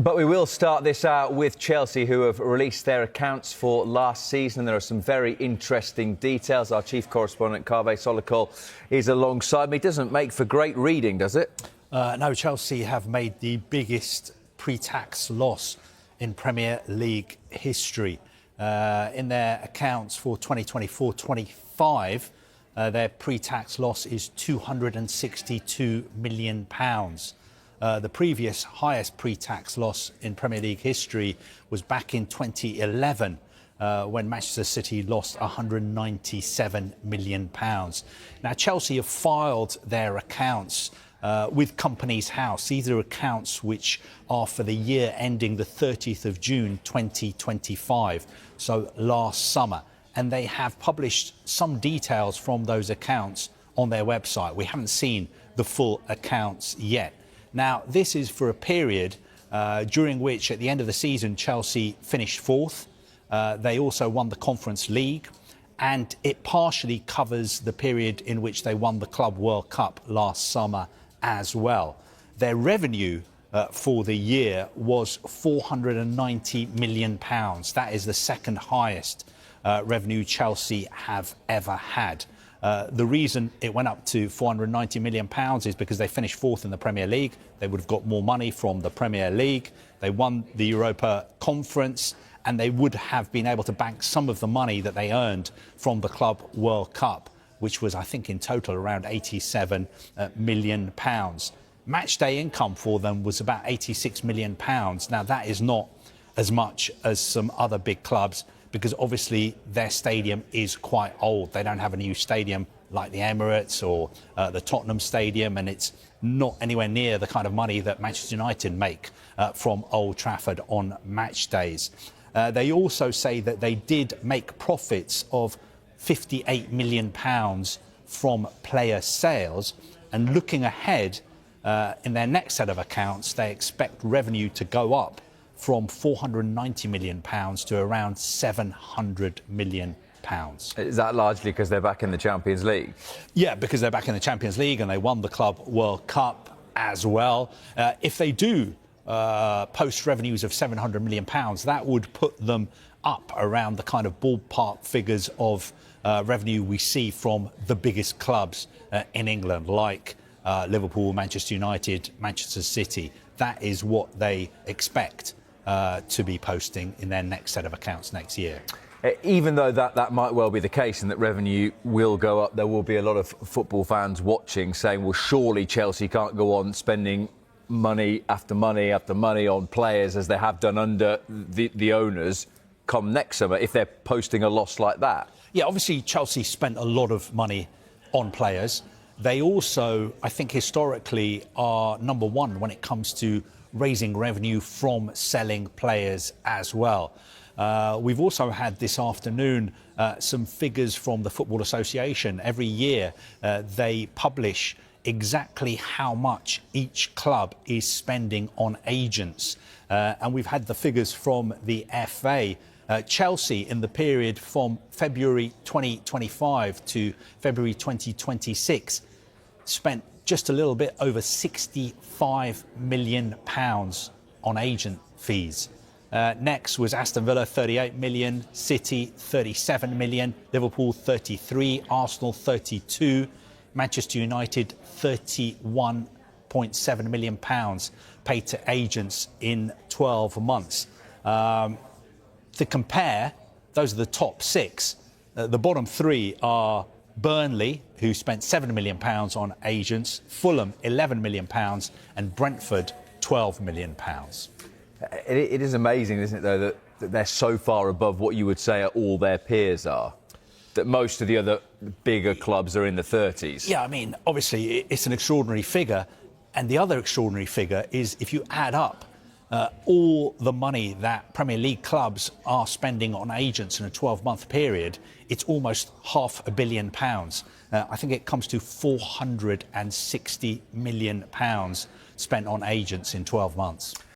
But we will start this out with Chelsea, who have released their accounts for last season. There are some very interesting details. Our chief correspondent, Kaveh Solhekol, is alongside me. Doesn't make for great reading, does it? No, Chelsea have made the biggest pre-tax loss in Premier League history. In their accounts for 2024-25, their pre-tax loss is £262 million. The previous highest pre-tax loss in Premier League history was back in 2011 when Manchester City lost £197 million. Now, Chelsea have filed their accounts with Companies House. These are accounts which are for the year ending the 30th of June 2025, so last summer. And they have published some details from those accounts on their website. We haven't seen the full accounts yet. Now, this is for a period during which, at the end of the season, Chelsea finished fourth. They also won the Conference League, and it partially covers the period in which they won the Club World Cup last summer as well. Their revenue for the year was £490 million. That is the second highest revenue Chelsea have ever had. The reason it went up to £490 million is because they finished fourth in the Premier League. They would have got more money from the Premier League. They won the Europa Conference, and they would have been able to bank some of the money that they earned from the Club World Cup, which was, I think, in total around £87 million. Match day income for them was about £86 million. Now, that is not as much as some other big clubs, because obviously their stadium is quite old. They don't have a new stadium like the Emirates or the Tottenham Stadium, and it's not anywhere near the kind of money that Manchester United make from Old Trafford on match days. They also say that they did make profits of £58 million from player sales, and looking ahead in their next set of accounts, they expect revenue to go up from £490 million to around £700 million. Is that largely because they're back in the Champions League? Yeah, because they're back in the Champions League and they won the Club World Cup as well. If they do post revenues of £700 million, that would put them up around the kind of ballpark figures of revenue we see from the biggest clubs in England, like Liverpool, Manchester United, Manchester City. That is what they expect to be posting in their next set of accounts next year. Even though that might well be the case and that revenue will go up, there will be a lot of football fans watching saying, well, surely Chelsea can't go on spending money after money after money on players as they have done under the owners come next summer if they're posting a loss like that. Yeah, obviously Chelsea spent a lot of money on players. They also, I think, historically are number one when it comes to raising revenue from selling players as well. We've also had this afternoon some figures from the Football Association. Every year they publish exactly how much each club is spending on agents. And we've had the figures from the FA. Chelsea, in the period from February 2025 to February 2026, spent just a little bit over £65 million on agent fees. Next was Aston Villa, 38 million, City, 37 million, Liverpool, 33, Arsenal, 32, Manchester United, £31.7 million paid to agents in 12 months. To compare, those are the top six. The bottom three are Burnley, who spent £7 million on agents, Fulham, £11 million, and Brentford, £12 million. It is amazing, isn't it, though, that they're so far above what you would say all their peers are, that most of the other bigger clubs are in the 30s. Yeah, I mean, obviously, it's an extraordinary figure. And the other extraordinary figure is if you add up all the money that Premier League clubs are spending on agents in a 12-month period, it's almost £500 million. I think it comes to £460 million spent on agents in 12 months.